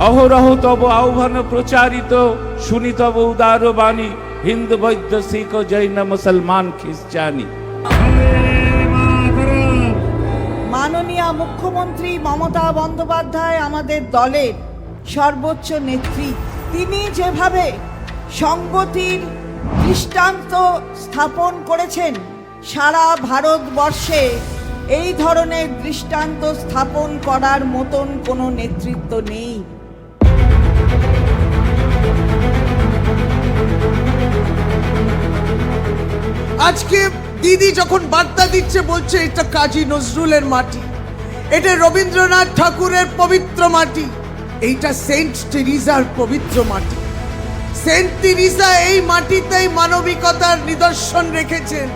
অহরহ তব আহ্বান প্রচারিত, শুনি তব উদার বাণী, হিন্দু বৌদ্ধ শিখ জৈন মুসলমান খ্রিস্টানি। মাননীয় মুখ্যমন্ত্রী মমতা বন্দ্যোপাধ্যায় আমাদের দলের সর্বোচ্চ নেত্রী। তিনি যেভাবে সংগতির দৃষ্টান্ত স্থাপন করেছেন, সারা ভারতবর্ষে এই ধরনের দৃষ্টান্ত স্থাপন করার মতন কোনো নেতৃত্ব নেই। আজকে দিদি যখন বার্তা দিচ্ছে, বলছে এটা কাজী নজরুলের মাটি, এটা রবীন্দ্রনাথ ঠাকুরের পবিত্র মাটি, এইটা সেন্ট টেরিজার পবিত্র মাটি। সেন্ট টেরিজা এই মাটিতেই মানবিকতার নিদর্শন রেখেছেন।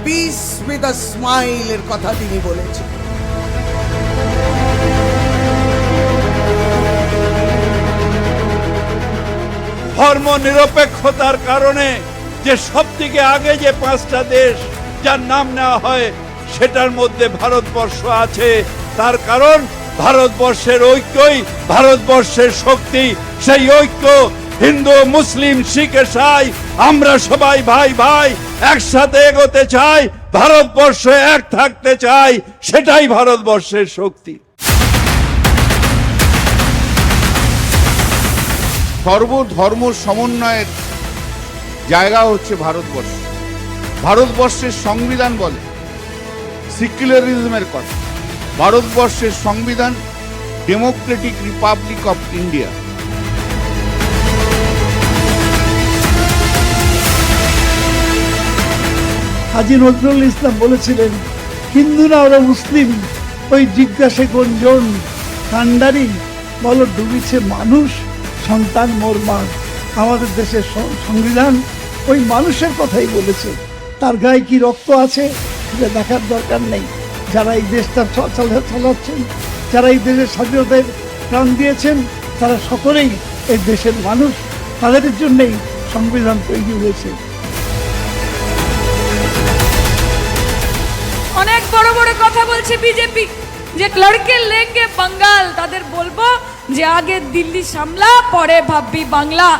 পিস উইথ আ স্মাইল এর কথা তিনি বলেছেন। ধর্ম নিরপেক্ষতার কারণে যে সব থেকে আগে যে 5টা দেশ যার নাম নেওয়া হয়, সেটার মধ্যে ভারতবর্ষ আছে। তার কারণ ভারতবর্ষের ঐক্যই ভারতবর্ষের শক্তি। সেই ঐক্য হিন্দু মুসলিম শিখ ইসাই আমরা সবাই ভাই ভাই একসাথে এগোতে চাই, ভারতবর্ষ এক থাকতে চাই, সেটাই ভারতবর্ষের শক্তি। সর্বধর্ম সমন্বয়ের জায়গা হচ্ছে ভারতবর্ষ। ভারতবর্ষের সংবিধান বলে সেকুলারিজমের কথা। ভারতবর্ষের সংবিধান Democratic Republic of India. Kazi Nazrul Islam বলেছিলেন, হিন্দু না ওরা মুসলিম, ওই জিজ্ঞাসে কোনজন, কান্ডারি বলো ডুবিছে মানুষ, সন্তান মোর মা। আমাদের দেশের সংবিধান ওই মানুষের কথাই বলেছে। তার গায়ে কি রক্ত আছে সেটা দেখার দরকার নেই। যারা এই দেশটা চালাচ্ছেন, যারা এই দেশের স্বাধীনতায় প্রাণ দিয়েছেন, তারা সকলেই এই দেশের মানুষ। তাদের জন্যই সংবিধান তৈরি হয়েছে। অনেক বড় বড় কথা বলছে বিজেপি, যে লড়কে লেঙ্গে বাঙ্গাল। তাদের বলবো যে আগে দিল্লি সামলা, পরে ভাববি বাংলা।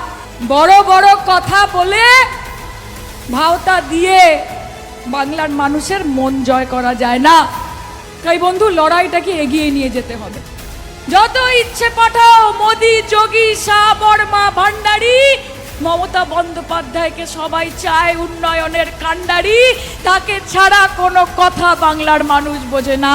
বড় বড় কথা বলে ভাওতা দিয়ে বাংলার মানুষের মন জয় করা যায় না। তাই বন্ধু, লড়াইটাকে এগিয়ে নিয়ে যেতে হবে। যত ইচ্ছে পাঠাও মোদি, যোগী, শাহ, বর্মা, ভান্ডারী, মমতা বন্দ্যোপাধ্যায়কে সবাই চায় উন্নয়নের কাণ্ডারি। তাকে ছাড়া কোনো কথা বাংলার মানুষ বোঝে না।